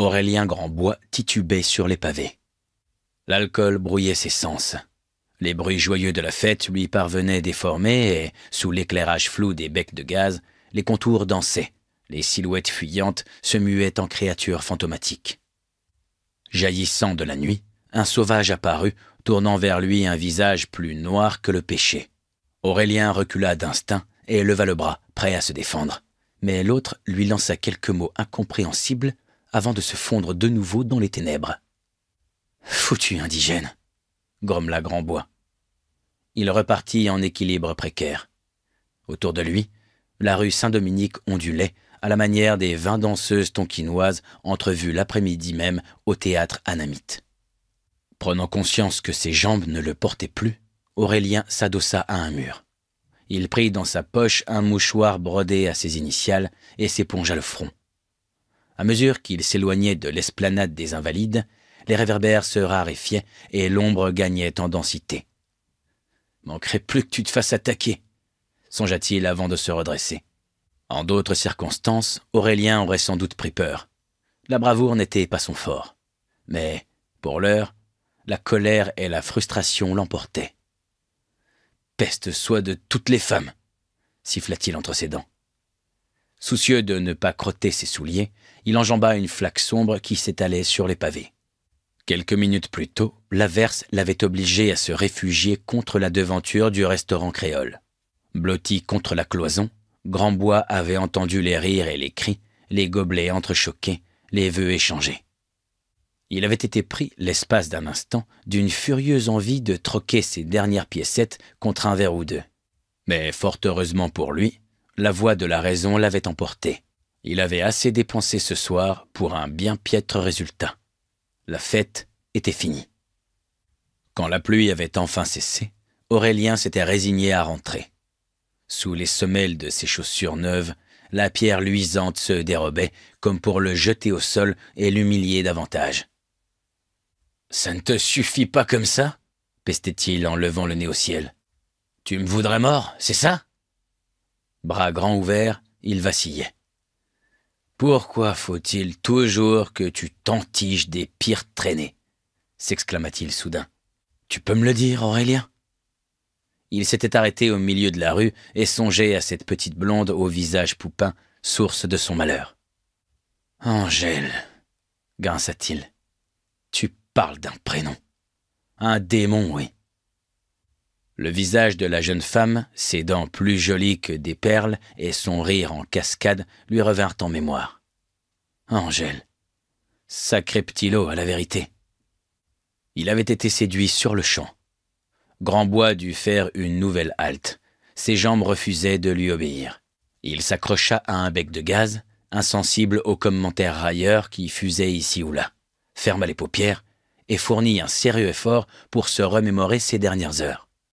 Aurélien Grandbois titubait sur les pavés. L'alcool brouillait ses sens. Les bruits joyeux de la fête lui parvenaient déformés et, sous l'éclairage flou des becs de gaz, les contours dansaient, les silhouettes fuyantes se muaient en créatures fantomatiques. Jaillissant de la nuit, un sauvage apparut, tournant vers lui un visage plus noir que le péché. Aurélien recula d'instinct et leva le bras, prêt à se défendre. Mais l'autre lui lança quelques mots incompréhensibles avant de se fondre de nouveau dans les ténèbres. « Foutu indigène !» grommela Grandbois. Il repartit en équilibre précaire. Autour de lui, la rue Saint-Dominique ondulait à la manière des 20 danseuses tonkinoises entrevues l'après-midi même au théâtre Anamite. Prenant conscience que ses jambes ne le portaient plus, Aurélien s'adossa à un mur. Il prit dans sa poche un mouchoir brodé à ses initiales et s'épongea le front. À mesure qu'il s'éloignait de l'esplanade des Invalides, les réverbères se raréfiaient et l'ombre gagnait en densité. « Manquerait plus que tu te fasses attaquer », songea-t-il avant de se redresser. En d'autres circonstances, Aurélien aurait sans doute pris peur. La bravoure n'était pas son fort. Mais, pour l'heure, la colère et la frustration l'emportaient. « Peste soit de toutes les femmes !» siffla-t-il entre ses dents. Soucieux de ne pas crotter ses souliers, il enjamba une flaque sombre qui s'étalait sur les pavés. Quelques minutes plus tôt, l'averse l'avait obligé à se réfugier contre la devanture du restaurant créole. Blotti contre la cloison, Grandbois avait entendu les rires et les cris, les gobelets entrechoqués, les vœux échangés. Il avait été pris, l'espace d'un instant, d'une furieuse envie de troquer ses dernières piécettes contre un verre ou deux. Mais fort heureusement pour lui, la voix de la raison l'avait emporté. Il avait assez dépensé ce soir pour un bien piètre résultat. La fête était finie. Quand la pluie avait enfin cessé, Aurélien s'était résigné à rentrer. Sous les semelles de ses chaussures neuves, la pierre luisante se dérobait comme pour le jeter au sol et l'humilier davantage. « Ça ne te suffit pas comme ça ?» pestait-il en levant le nez au ciel. « Tu me voudrais mort, c'est ça ?» Bras grands ouverts, il vacillait. « Pourquoi faut-il toujours que tu t'entiges des pires traînées ?» s'exclama-t-il soudain. « Tu peux me le dire, Aurélien ?» Il s'était arrêté au milieu de la rue et songeait à cette petite blonde au visage poupin, source de son malheur. « Angèle, grinça-t-il, tu parles d'un prénom. Un démon, oui. » Le visage de la jeune femme, ses dents plus jolies que des perles et son rire en cascade lui revinrent en mémoire. Angèle, sacré petit lot à la vérité. Il avait été séduit sur le champ. Grandbois dut faire une nouvelle halte. Ses jambes refusaient de lui obéir. Il s'accrocha à un bec de gaz, insensible aux commentaires railleurs qui fusaient ici ou là, ferma les paupières et fournit un sérieux effort pour se remémorer ses dernières heures.